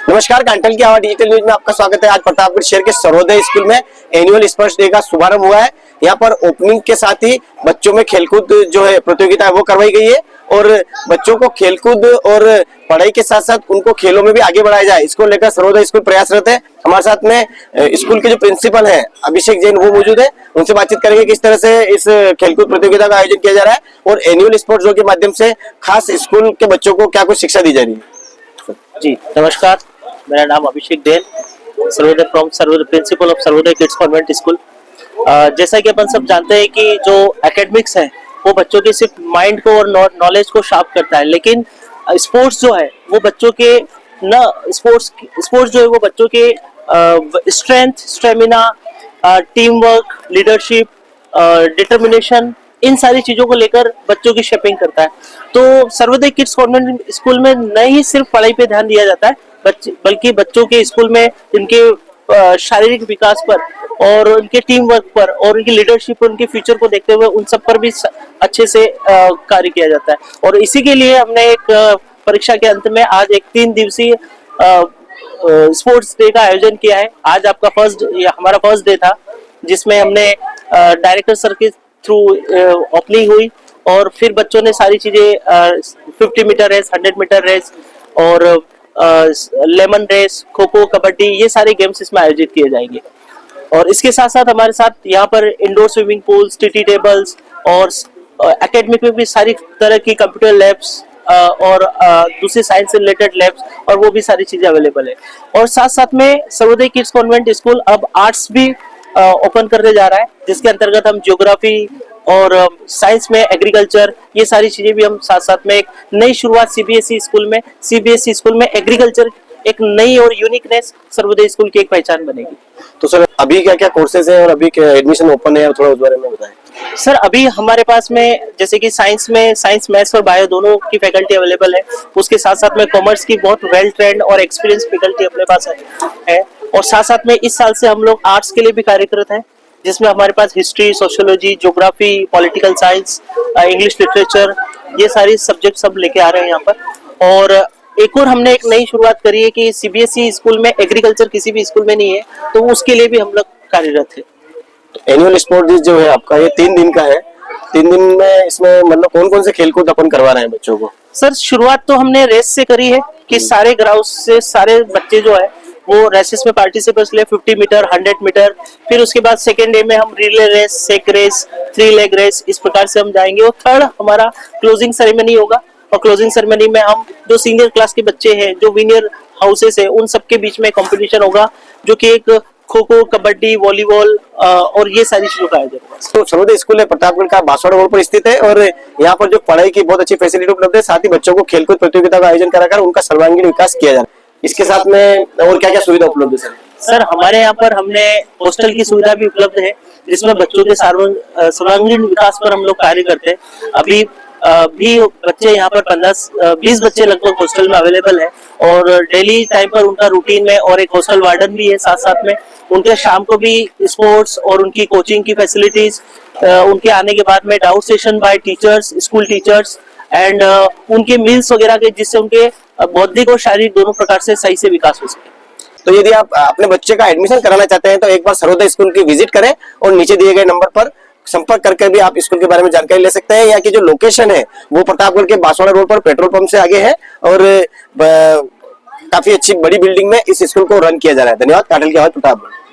नमस्कार, कांटल की आवाज डिजिटल न्यूज में आपका स्वागत है। आज प्रतापगढ़ शहर के सर्वोदय स्कूल में एनुअल स्पोर्ट्स डे का शुभारंभ हुआ है। यहाँ पर ओपनिंग के साथ ही बच्चों में खेलकूद जो है प्रतियोगिता है वो करवाई गई है और बच्चों को खेलकूद और पढ़ाई के साथ साथ उनको खेलों में भी आगे बढ़ाया जाए, इसको लेकर सर्वोदय स्कूल प्रयासरत है। हमारे साथ में स्कूल के जो प्रिंसिपल हैं अभिषेक जैन वो मौजूद है, उनसे बातचीत करेंगे किस तरह से इस खेलकूद प्रतियोगिता का आयोजन किया जा रहा है और एनुअल स्पोर्ट्स डे के माध्यम से खास स्कूल के बच्चों को क्या कुछ शिक्षा दी जा रही है। जी नमस्कार, मेरा नाम Abhishek Jain, Sarvodaya principal of Sarvodaya kids convent school. जैसा कि अपन सब जानते हैं कि जो एकेडमिक्स है वो बच्चों के सिर्फ माइंड को और नॉलेज को शार्प करता है, लेकिन स्पोर्ट्स जो है वो बच्चों के स्पोर्ट्स जो है वो बच्चों के strength, stamina, team work, leadership, determination, इन सारी चीजों को लेकर बच्चों की शेपिंग करता है। तो सर्वोदय किड्स कॉन्वेंट स्कूल में नहीं सिर्फ पढ़ाई पे ध्यान दिया जाता है बल्कि बच्चों के स्कूल में इनके शारीरिक विकास पर और उनके टीम वर्क पर और उनकी लीडरशिप पर, उनके फ्यूचर को देखते हुए उन सब पर भी अच्छे से कार्य किया जाता है। और इसी के लिए हमने एक परीक्षा के अंत में आज एक 3 दिवसीय स्पोर्ट्स डे का आयोजन किया है। आज हमारा फर्स्ट डे था, जिसमें हमने डायरेक्टर सर के थ्रू ओपनिंग हुई और फिर बच्चों ने सारी चीजें 50 मीटर रेस, 100 मीटर रेस और लेमन रेस, खो खो, कबड्डी, ये सारे गेम्स इसमें आयोजित किए जाएंगे। और इसके साथ साथ हमारे साथ यहाँ पर indoor swimming pools, TT tables और एकेडमिक में भी सारी तरह की कंप्यूटर लैब्स और दूसरे साइंस से रिलेटेड लैब्स और वो भी सारी चीजें अवेलेबल है। और साथ साथ में सर्वोदय किड्स कॉन्वेंट स्कूल अब आर्ट्स भी ओपन करने जा रहा है, जिसके अंतर्गत हम ज्योग्राफी और साइंस में एग्रीकल्चर, ये सारी चीजें भी हम साथ साथ में एक नई शुरुआत सीबीएसई स्कूल में एग्रीकल्चर एक नई और यूनिकनेस सर्वोदय स्कूल की एक पहचान बनेगी। तो सर अभी क्या क्या कोर्सेज हैं और अभी क्या एडमिशन ओपन है, थोड़ा उस बारे में बताएं। सर अभी हमारे पास में जैसे कि साइंस, मैथ्स और बायो दोनों की फैकल्टी अवेलेबल है। उसके साथ साथ में कॉमर्स की बहुत वेल ट्रेंड और एक्सपीरियंस फैकल्टी अपने पास है। और साथ साथ में इस साल से हम लोग आर्ट्स के लिए भी कार्यरत हैं, जिसमें हमारे पास history, sociology, geography, political science, English literature, ये सारी सब्जेक्ट सब लेके आ रहे हैं यहाँ पर। और एक और हमने एक नई शुरुआत करी है कि सीबीएसई स्कूल में एग्रीकल्चर किसी भी स्कूल में नहीं है, तो उसके लिए भी हम लोग कार्यरत है। एनुअल स्पोर्ट्स डे जो है आपका ये 3 दिन का है। 3 दिन में इसमें मतलब कौन कौन से खेलकूद अपन करवा रहे हैं बच्चों को? सर शुरुआत तो हमने रेस से करी है कि सारे ग्राउंड से सारे बच्चे जो है वो रेसेस में पार्टिसिपेट ले, 50 मीटर, 100 मीटर, फिर उसके बाद सेकेंड डे में हम relay race, sack race, 3 leg race, इस प्रकार से हम जाएंगे। और थर्ड हमारा क्लोजिंग सेरेमनी होगा और क्लोजिंग सेरेमनी में हम जो सीनियर क्लास के बच्चे हैं, जो विनियर हाउसेस है, उन सबके बीच में कंपटीशन होगा, जो कि एक खो खो, कबड्डी, वॉलीबॉल और ये सारी चीजों का आयोजन होगा। तो सर्वोदय स्कूल है प्रतापगढ़ का बासवाड़ा रोड पर स्थित है और यहाँ पर जो पढ़ाई की बहुत अच्छी फैसिलिटी उपलब्ध है, साथ ही बच्चों को खेलकूद प्रतियोगिता का आयोजन कराकर उनका सर्वांगीण विकास किया जा रहा है। इसके साथ में और क्या क्या सुविधा उपलब्ध है सर? हमारे यहाँ पर हमने हॉस्टल की सुविधा भी उपलब्ध है, जिसमें बच्चों के सर्वांगीण विकास पर हम लोग कार्य करते हैं। अभी भी बच्चे यहाँ पर 15-20 बच्चे लगभग हॉस्टल में अवेलेबल है और डेली टाइम पर उनका रूटीन में और एक हॉस्टल वार्डन भी है। साथ में उनके शाम को भी स्पोर्ट्स और उनकी कोचिंग की फैसिलिटीज, उनके आने के बाद में doubt session bye teachers, school teachers and उनके मील्स वगैरह के, जिससे उनके बौद्धिक और शारीरिक दोनों प्रकार से सही से विकास हो सके। तो यदि आप अपने बच्चे का एडमिशन कराना चाहते हैं तो एक बार सर्वोदय स्कूल की विजिट करें और नीचे दिए गए नंबर पर संपर्क करके भी आप स्कूल के बारे में जानकारी ले सकते हैं। यहाँ की जो लोकेशन है वो प्रतापगढ़ के बासवाड़ा रोड पर पेट्रोल पंप से आगे है और काफी अच्छी बड़ी बिल्डिंग में इस स्कूल को रन किया जा रहा है। धन्यवाद। काटल की आवाज, प्रतापगढ़।